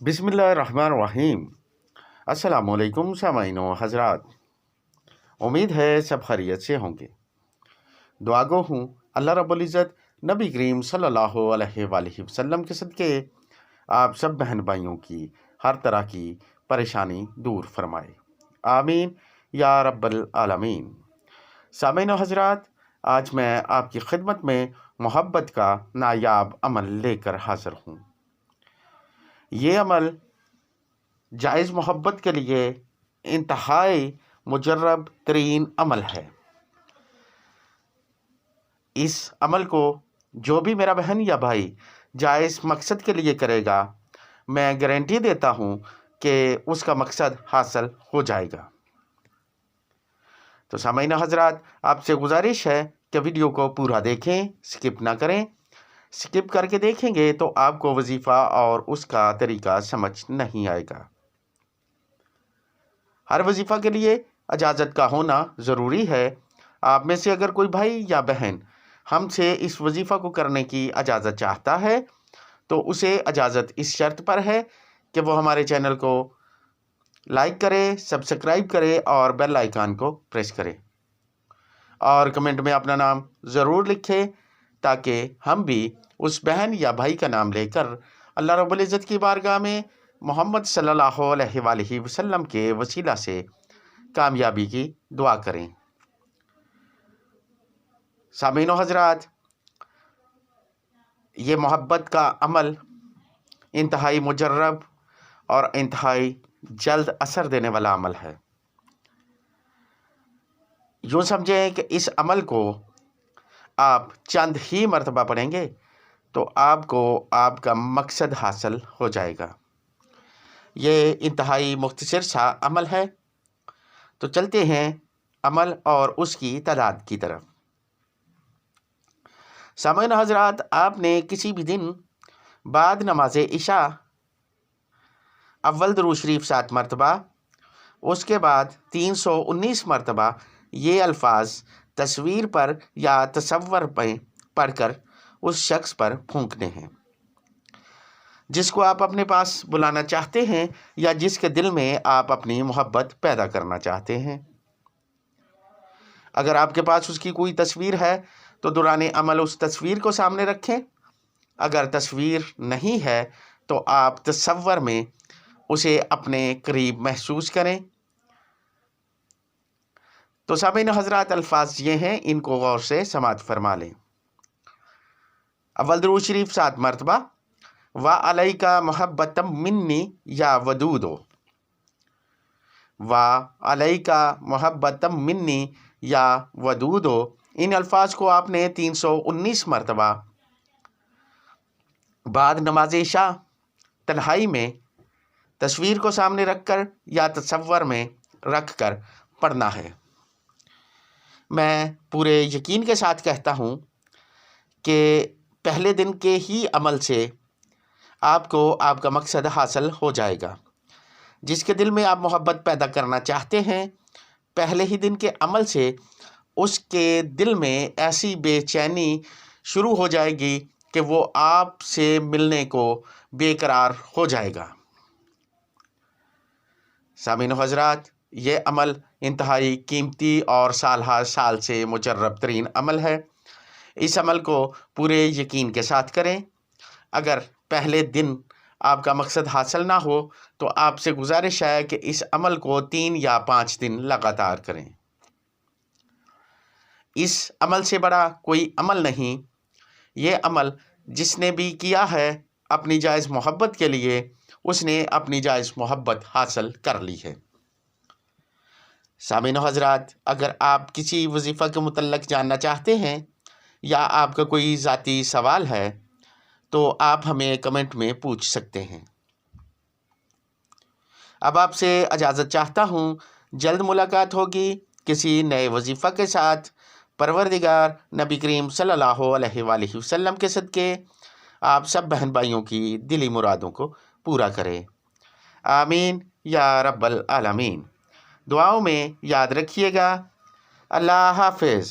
बिस्मिल्लाहिर्रहमानिर्रहीम। अस्सलामुअलैकुम सामाईन व हज़रात। उम्मीद है सब खैरियत से होंगे। दुआ गो हूँ अल्लाह रब्बुल इज़्ज़त नबी करीम सल्लल्लाहु अलैहि वसल्लम के सदके आप सब बहन भाइयों की हर तरह की परेशानी दूर फरमाए, आमीन या रब्बल आलमीन। सामाईन व हज़रात, आज मैं आपकी खिदमत में मोहब्बत का नायाब अमल लेकर हाज़िर हूँ। ये अमल जायज़ मोहब्बत के लिए इंतहाई मुजर्रब तरीन अमल है। इस अमल को जो भी मेरा बहन या भाई जायज़ मकसद के लिए करेगा, मैं गारंटी देता हूँ कि उसका मकसद हासिल हो जाएगा। तो सामाईन हज़रात, आपसे गुजारिश है कि वीडियो को पूरा देखें, स्किप ना करें। स्किप करके देखेंगे तो आपको वजीफ़ा और उसका तरीका समझ नहीं आएगा। हर वजीफ़ा के लिए इजाज़त का होना ज़रूरी है। आप में से अगर कोई भाई या बहन हमसे इस वजीफ़ा को करने की इजाज़त चाहता है तो उसे इजाज़त इस शर्त पर है कि वो हमारे चैनल को लाइक करे, सब्सक्राइब करे और बेल आइकन को प्रेस करे और कमेंट में अपना नाम ज़रूर लिखे, ताकि हम भी उस बहन या भाई का नाम लेकर अल्लाह रब्बुल इज़्ज़त की बारगाह में मोहम्मद सल्लल्लाहु अलैहि वसल्लम के वसीला से कामयाबी की दुआ करें। सामीनो हज़रात, ये मोहब्बत का अमल इंतहाई मुजर्रब और इंतहाई जल्द असर देने वाला अमल है। यूँ समझें कि इस अमल को आप चंद ही मरतबा पढ़ेंगे तो आपको आपका मकसद हासिल हो जाएगा। ये इंतहाई मुख्तसर सा अमल है। तो चलते हैं अमल और उसकी तादाद की तरफ। सामाईन हज़रात, आपने किसी भी दिन बाद नमाज इशा अव्वल दुरूद शरीफ 7 मरतबा, उसके बाद 319 मरतबा ये अल्फाज तस्वीर पर या तसव्वुर पर पढ़कर उस शख्स पर फूंकने हैं जिसको आप अपने पास बुलाना चाहते हैं या जिसके दिल में आप अपनी मोहब्बत पैदा करना चाहते हैं। अगर आपके पास उसकी कोई तस्वीर है तो दौरान अमल उस तस्वीर को सामने रखें। अगर तस्वीर नहीं है तो आप तसव्वुर में उसे अपने करीब महसूस करें। तो सामीन हज़रात, अल्फाज ये हैं, इनको गौर से समाअत फरमा लें। अव्वल दुरूद शरीफ 7 मरतबा, व अलैका मोहब्बतम मिन्नी या वदूदो, व अलैका मोहब्बतम मिन्नी या वदूदो। इन अल्फाज को आपने 319 मरतबा बाद नमाज इशा तन्हाई में तस्वीर को सामने रखकर या तसव्वुर में रखकर पढ़ना है। मैं पूरे यकीन के साथ कहता हूँ कि पहले दिन के ही अमल से आपको आपका मकसद हासिल हो जाएगा। जिसके दिल में आप मोहब्बत पैदा करना चाहते हैं, पहले ही दिन के अमल से उसके दिल में ऐसी बेचैनी शुरू हो जाएगी कि वो आपसे मिलने को बेकरार हो जाएगा। सामीन हज़रात, ये अमल इंतहाई कीमती और साल हर साल से मुजर्रब तरीन अमल है। इस अमल को पूरे यकीन के साथ करें। अगर पहले दिन आपका मकसद हासिल ना हो तो आपसे गुजारिश है कि इस अमल को 3 या 5 दिन लगातार करें। इस अमल से बड़ा कोई अमल नहीं। ये अमल जिसने भी किया है अपनी जायज़ मोहब्बत के लिए, उसने अपनी जायज़ मोहब्बत हासिल कर ली है। सामीन हज़रात, अगर आप किसी वजीफ़ा के मुतल्लक जानना चाहते हैं या आपका कोई ज़ाती सवाल है तो आप हमें कमेंट में पूछ सकते हैं। अब आपसे इजाज़त चाहता हूँ। जल्द मुलाकात होगी किसी नए वजीफ़ा के साथ। परवरदिगार नबी करीम सल्लल्लाहु अलैहि वसल्लम के सदके आप सब बहन भाइयों की दिली मुरादों को पूरा करें, आमीन या रब्बल आलमीन। दुआओं में याद रखिएगा। अल्लाह हाफ़िज़।